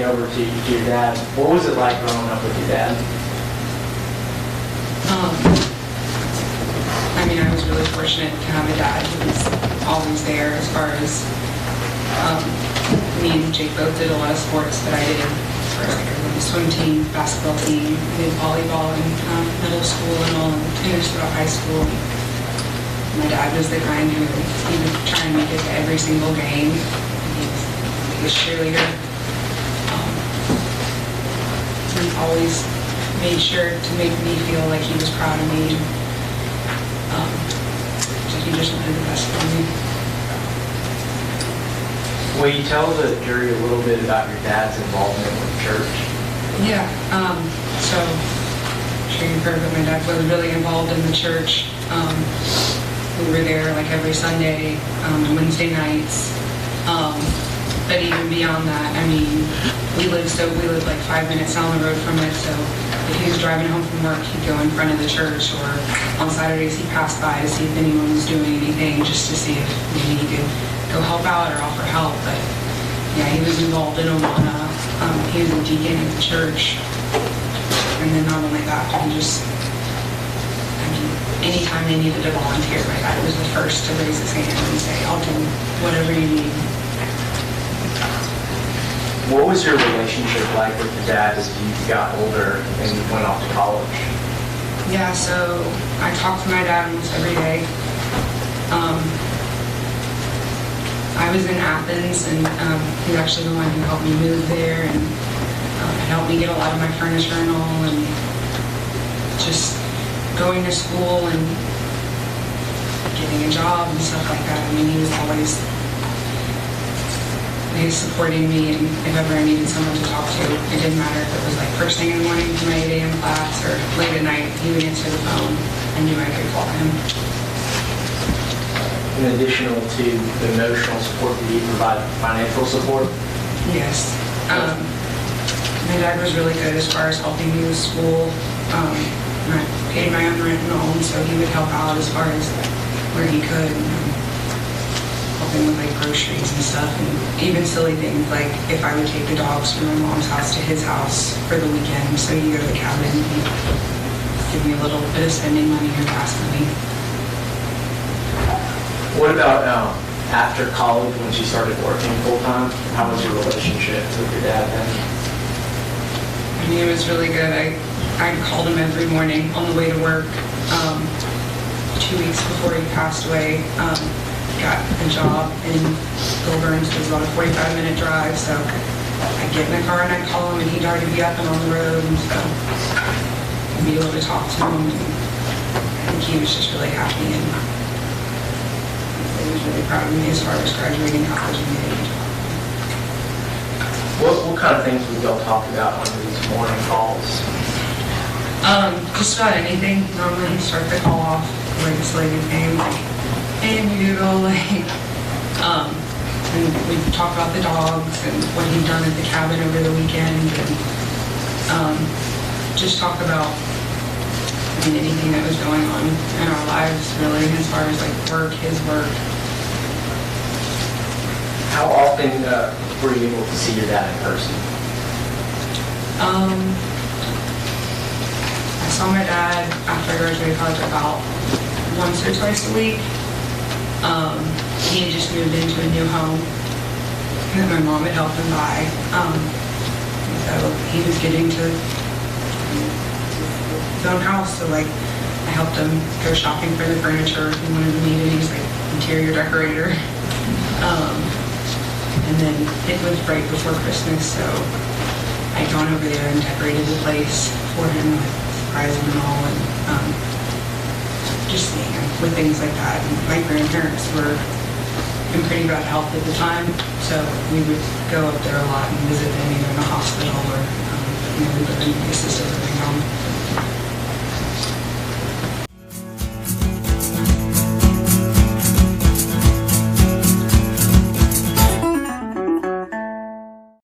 transitioning over to your dad, what was it like growing up with your dad? I mean, I was really fortunate to have a dad who was always there as far as me and Jake both did a lot of sports that I did. As far as like I was on the swim team, basketball team, I did volleyball in middle school and all, and finished throughout high school. My dad was the kind who he would try and make it to every single game. He was a cheerleader. He always made sure to make me feel like he was proud of me. He just wanted the best for me. Will you tell the jury a little bit about your dad's involvement with church? Yeah. So, I'm sure you've heard that my dad was really involved in the church. We were there like every Sunday and Wednesday nights. But even beyond that, I mean, we lived like 5 minutes down the road from it. So if he was driving home from work, he'd go in front of the church, or on Saturdays he passed by to see if anyone was doing anything, just to see if maybe he could go help out or offer help. But yeah, he was involved in Awana. He was a deacon at the church. And then not only that, but anytime they needed a volunteer, my dad was the first to raise his hand and say, I'll do whatever you need. What was your relationship like with your dad as you got older and you went off to college? Yeah, so I talked to my dad almost every day. I was in Athens, and he was actually the one who helped me move there, and helped me get a lot of my furniture and all, and just going to school and getting a job and stuff like that. I mean, he was always supporting me, and if ever I needed someone to talk to, it didn't matter if it was like first thing in the morning for my 8 a.m. class or late at night, he would answer the phone. I knew I could call him. In addition to the emotional support, did he provide financial support? Yes. My dad was really good as far as helping me with school. And I paid my own rent and all, and so he would help out as far as where he could. Helping with like groceries and stuff, and even silly things like if I would take the dogs from my mom's house to his house for the weekend, so you go to the cabin, he'd give me a little bit of spending money or gas money. What about after college when she started working full time? How was your relationship with your dad then? I mean, it was really good. I called him every morning on the way to work. 2 weeks before he passed away, got a job in Gilburn, so it was about a 45-minute drive, so I'd get in the car and I'd call him, and he'd already be up and on the road, and so I'd be able to talk to him, and I think he was just really happy, and he was really proud of me as far as graduating college and getting a job. What kind of things would y'all talk about on these morning calls? Just about anything. Normally you start the call off with this lady's name, like, hey, Doodle, like, and we talk about the dogs and what he'd done at the cabin over the weekend, and just talk about, I mean, anything that was going on in our lives, really, as far as like work, his work. How often were you able to see your dad in person? I saw my dad after I graduated college about once or twice a week. He had just moved into a new home that my mom had helped him buy. So he was getting to his own house, so like I helped him go shopping for the furniture if he wanted to need it. He was like interior decorator. And then it was right before Christmas, so I'd gone over there and decorated the place for him, like surprise him and all, and just seeing him with things like that. And my grandparents were in pretty bad health at the time, so we would go up there a lot and visit them either in the hospital or we lived in the assisted living home.